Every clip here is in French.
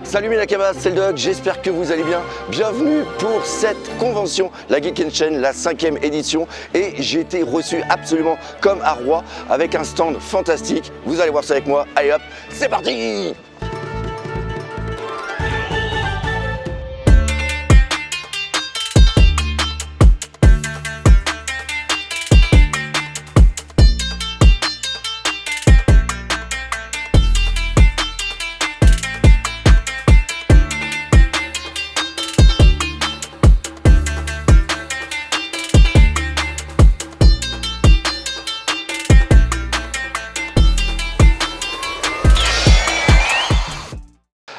Salut mes Nakamas, c'est le Doc, j'espère que vous allez bien. Bienvenue pour cette convention, la Geek & Chain, la 5e édition. Et j'ai été reçu absolument comme un roi avec un stand fantastique. Vous allez voir ça avec moi. Allez hop, c'est parti!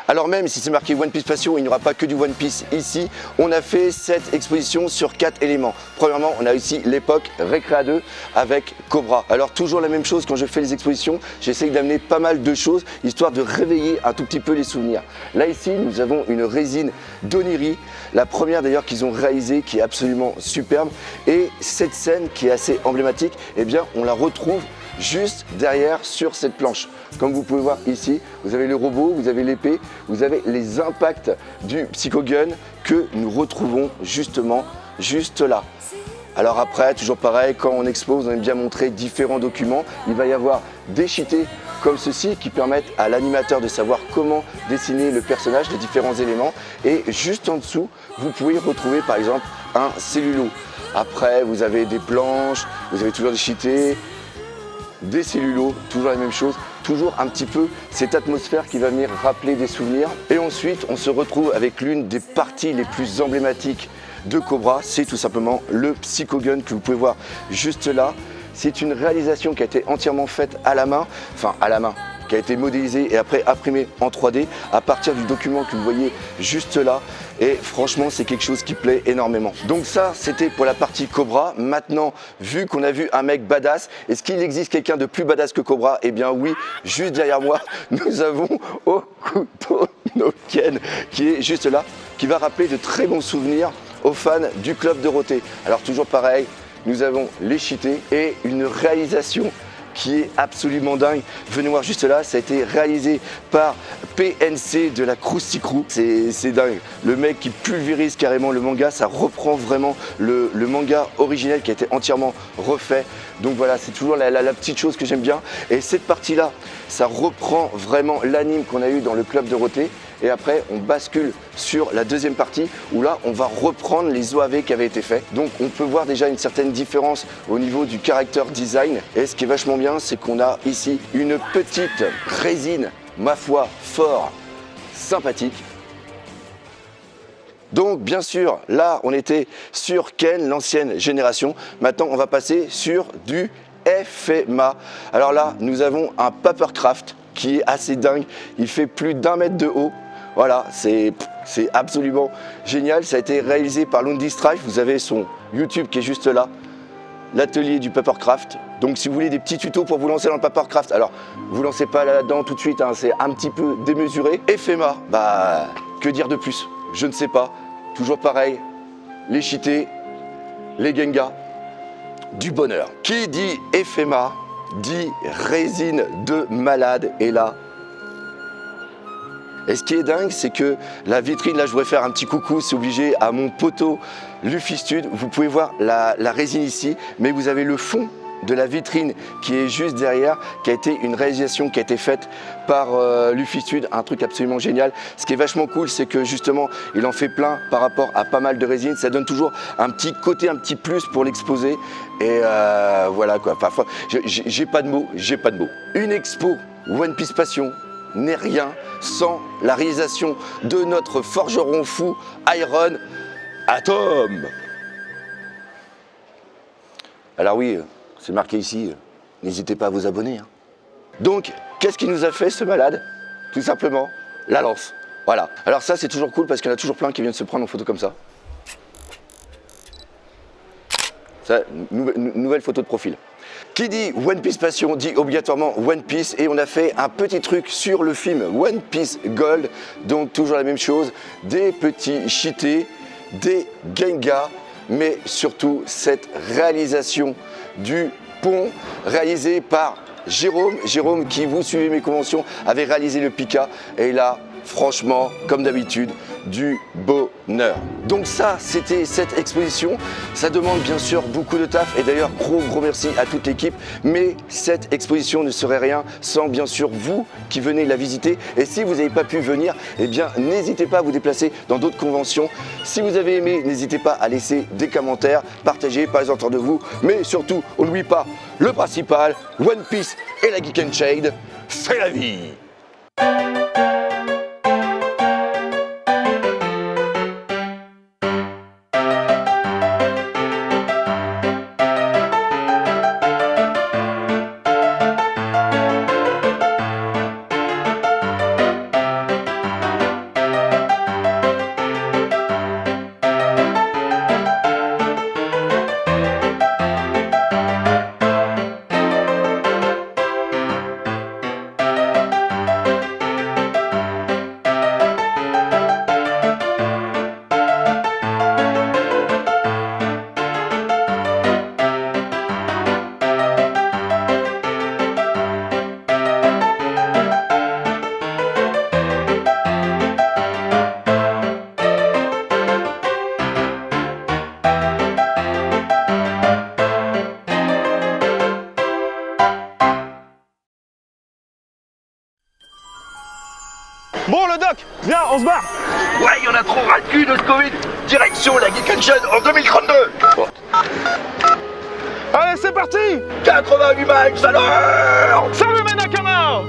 Alors même si c'est marqué One Piece Passion, il n'y aura pas que du One Piece ici. On a fait cette exposition sur 4 éléments. Premièrement, on a ici l'époque Recrea 2 avec Cobra. Alors toujours la même chose quand je fais les expositions, j'essaye d'amener pas mal de choses histoire de réveiller un tout petit peu les souvenirs. Là ici, nous avons une résine d'Oniri, la première d'ailleurs qu'ils ont réalisée qui est absolument superbe. Et cette scène qui est assez emblématique, eh bien on la retrouve juste derrière sur cette planche. Comme vous pouvez voir ici, vous avez le robot, vous avez l'épée, vous avez les impacts du Psycho Gun que nous retrouvons justement juste là. Alors après, toujours pareil, quand on expose, on aime bien montrer différents documents. Il va y avoir des cheatés comme ceci qui permettent à l'animateur de savoir comment dessiner le personnage, les différents éléments. Et juste en dessous, vous pouvez retrouver par exemple un cellulo. Après, vous avez des planches, vous avez toujours des cheatés, des cellulos, toujours la même chose, toujours un petit peu cette atmosphère qui va venir rappeler des souvenirs. Et ensuite, on se retrouve avec l'une des parties les plus emblématiques de Cobra, c'est tout simplement le Psycho Gun que vous pouvez voir juste là. C'est une réalisation qui a été entièrement faite à la main, qui a été modélisée et après imprimée en 3D à partir du document que vous voyez juste là. Et franchement, c'est quelque chose qui plaît énormément. Donc ça, c'était pour la partie Cobra. Maintenant, vu qu'on a vu un mec badass, est-ce qu'il existe quelqu'un de plus badass que Cobra? Eh bien oui, juste derrière moi, nous avons Hokuto no Ken qui est juste là, qui va rappeler de très bons souvenirs aux fans du Club Dorothée. Alors toujours pareil, nous avons les cheatés et une réalisation qui est absolument dingue. Venez voir juste là, ça a été réalisé par PNC de la Krusty Crew. C'est dingue. Le mec qui pulvérise carrément le manga, ça reprend vraiment le manga originel qui a été entièrement refait. Donc voilà, c'est toujours la petite chose que j'aime bien. Et cette partie-là, ça reprend vraiment l'anime qu'on a eu dans le Club Dorothée. Et après, on bascule sur la deuxième partie où là, on va reprendre les OAV qui avaient été faits. Donc, on peut voir déjà une certaine différence au niveau du character design. Et ce qui est vachement bien, c'est qu'on a ici une petite résine, ma foi, fort sympathique. Donc, bien sûr, là, on était sur Ken, l'ancienne génération. Maintenant, on va passer sur du FMA. Alors là, nous avons un Papercraft qui est assez dingue. Il fait plus d'1 mètre de haut. Voilà, c'est absolument génial. Ça a été réalisé par Lundi Strife. Vous avez son YouTube qui est juste là, l'atelier du Papercraft. Donc si vous voulez des petits tutos pour vous lancer dans le Papercraft, alors vous lancez pas là-dedans tout de suite, hein, c'est un petit peu démesuré. FMA, bah que dire de plus? Je ne sais pas. Toujours pareil, les cheatés, les Genga, du bonheur. Qui dit FMA dit résine de malade. Et là, et ce qui est dingue, c'est que la vitrine, là je voudrais faire un petit coucou, c'est obligé, à mon poteau Lufistude. Vous pouvez voir la résine ici, mais vous avez le fond de la vitrine qui est juste derrière, qui a été une réalisation qui a été faite par Lufistude, un truc absolument génial. Ce qui est vachement cool, c'est que justement, il en fait plein par rapport à pas mal de résines. Ça donne toujours un petit côté, un petit plus pour l'exposer. Et voilà quoi, parfois, j'ai pas de mots, Une expo One Piece Passion n'est rien sans la réalisation de notre forgeron fou Iron Atom. Alors oui, c'est marqué ici, n'hésitez pas à vous abonner. Hein. Donc, qu'est-ce qui nous a fait ce malade? Tout simplement, la lance. Voilà. Alors ça, c'est toujours cool parce qu'il y en a toujours plein qui viennent se prendre en photo comme ça. Ça, nouvelle photo de profil. Qui dit One Piece Passion dit obligatoirement One Piece, et on a fait un petit truc sur le film One Piece Gold, donc toujours la même chose, des petits cheatés, des Genga, mais surtout cette réalisation du pont réalisé par Jérôme qui, vous suivez mes conventions, avait réalisé le Pika, et là franchement, comme d'habitude, du bonheur. Donc ça, c'était cette exposition. Ça demande bien sûr beaucoup de taf et d'ailleurs gros merci à toute l'équipe. Mais cette exposition ne serait rien sans bien sûr vous qui venez la visiter. Et si vous n'avez pas pu venir, eh bien n'hésitez pas à vous déplacer dans d'autres conventions. Si vous avez aimé, n'hésitez pas à laisser des commentaires, partager, parlez autour de vous. Mais surtout, on n'oublie pas le principal, One Piece et la Geek and Shade, c'est la vie. Bon le doc, viens, on se barre. Ouais, il y en a trop ras le cul de ce Covid. Direction la Geek and Shade en 2032. Allez, c'est parti. 88 miles à l'heure. Salut mes Nakama.